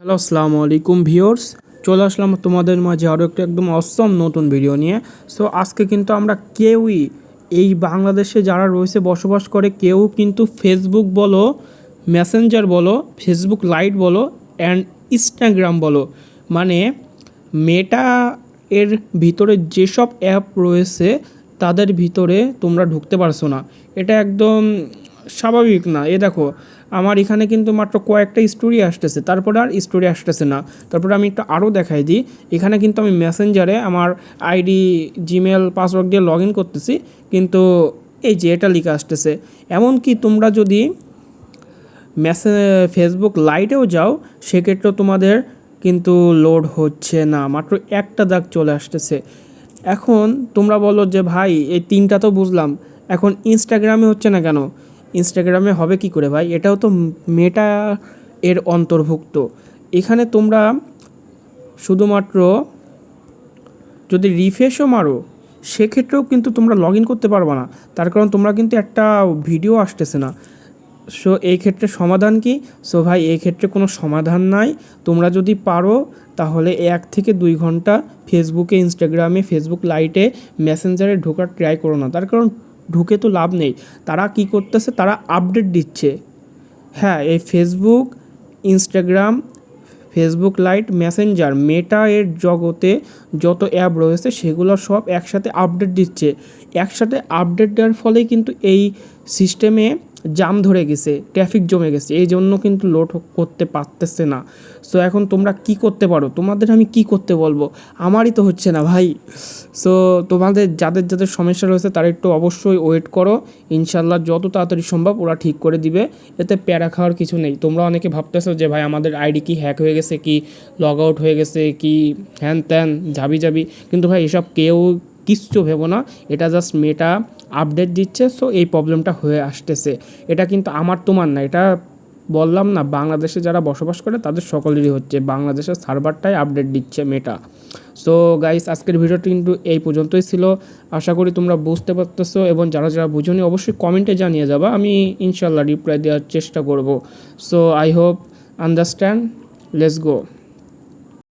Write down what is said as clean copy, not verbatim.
Hello আসসালামু আলাইকুম viewers, চলে আসলাম তোমাদের মাঝে আরও একটা একদম অসম নতুন ভিডিও নিয়ে। সো আজকে কিন্তু আমরা কেউই এই বাংলাদেশে যারা রয়েছে বসবাস করে কেউ কিন্তু ফেসবুক বলো, মেসেঞ্জার বলো, ফেসবুক লাইট বলো অ্যান্ড ইনস্টাগ্রাম বলো, মানে মেটা এর ভিতরে যেসব অ্যাপ রয়েছে তাদের ভিতরে তোমরা ঢুকতে পারছো না। এটা একদম স্বাভাবিক না। দেখো আমার এখানে কিন্তু মাত্র কয়েকটা স্টোরি আসতেছে, তারপরে আর স্টোরি আসতেছে না। তারপরে আমি একটু আরও দেখাই দিই, এখানে কিন্তু আমি মেসেঞ্জারে আমার আইডি জিমেল পাসওয়ার্ড দিয়ে লগ ইন করতেছি, কিন্তু এই যে এটা লিখে আসতেছে। এমনকি তোমরা যদি ফেসবুক লাইটেও যাও সেক্ষেত্রেও তোমাদের কিন্তু লোড হচ্ছে না, মাত্র একটা দাগ চলে আসতেছে। এখন তোমরা বলো যে ভাই এই তিনটা তো বুঝলাম, এখন ইনস্টাগ্রামে হচ্ছে না কেন? ইনস্টাগ্রামে হবে কি করে ভাই? এটাও তো মেটা এর অন্তর্ভুক্ত। এখানে তোমরা শুধুমাত্র যদি রিফ্রেশও মারো সেক্ষেত্রেও কিন্তু তোমরা লগ ইন করতে পারবে না, তার কারণ তোমরা কিন্তু একটা ভিডিও আসতেছে না। সো এই ক্ষেত্রে সমাধান কি? সো ভাই এই ক্ষেত্রে কোনো সমাধান নাই। তোমরা যদি পারো তাহলে 1 থেকে 2 ঘন্টা ফেসবুকে, ইনস্টাগ্রামে, ফেসবুক লাইটে, মেসেঞ্জারে ঢোকার ট্রাই করো না, তার কারণ ঢুকে তো লাভ নেই। তারা কি করতেছে? তারা আপডেট দিচ্ছে। হ্যাঁ, এই Facebook, Instagram, Facebook Lite, Messenger, Meta এর জগতে যত অ্যাপ রয়েছে সেগুলো সব একসাথে আপডেট দিচ্ছে। একসাথে আপডেট দেওয়ার ফলেই কিন্তু এই সিস্টেমে জাম ধরে গেছে, ট্রাফিক জমে গেছে, এই জন্য কিন্তু লোড করতে পারতেছে না। সো এখন তোমরা কি করতে পারো? তোমাদের আমি কি করতে বলবো? আমারই তো হচ্ছে না ভাই। সো তোমাদের যাদের যাদের সমস্যা রয়েছে তারা একটু অবশ্যই ওয়েট করো, ইনশাল্লাহ যত তাড়াতাড়ি সম্ভব ওরা ঠিক করে দিবে। এতে প্যারা খাওয়ার কিছু নেই। তোমরা অনেকে ভাবতেছো যে ভাই আমাদের আইডি কি হ্যাক হয়ে গেছে, কি লগ আউট হয়ে গেছে, কি হ্যান ত্যান ঝাবি ঝাবি, কিন্তু ভাই এসব কেউ কিচ্ছু ভেবো না, এটা জাস্ট মেটা আপডেট দিচ্ছে। সো এই প্রবলেমটা হয়ে আসতেছে। এটা কিন্তু আমার তোমার না, এটা বললাম না বাংলাদেশে যারা বসবাস করে তাদের সকলেরই হচ্ছে। বাংলাদেশের সার্ভারটাই আপডেট দিচ্ছে মেটা। সো গাইস, আজকের ভিডিওটি কিন্তু এই পর্যন্তই ছিল। আশা করি তোমরা বুঝতে পারতেছো, এবং যারা যারা বুঝোনি অবশ্যই কমেন্টে জানিয়ে যাবা, আমি ইনশাল্লাহ রিপ্লাই দেওয়ার চেষ্টা করব। So I hope understand, let's go.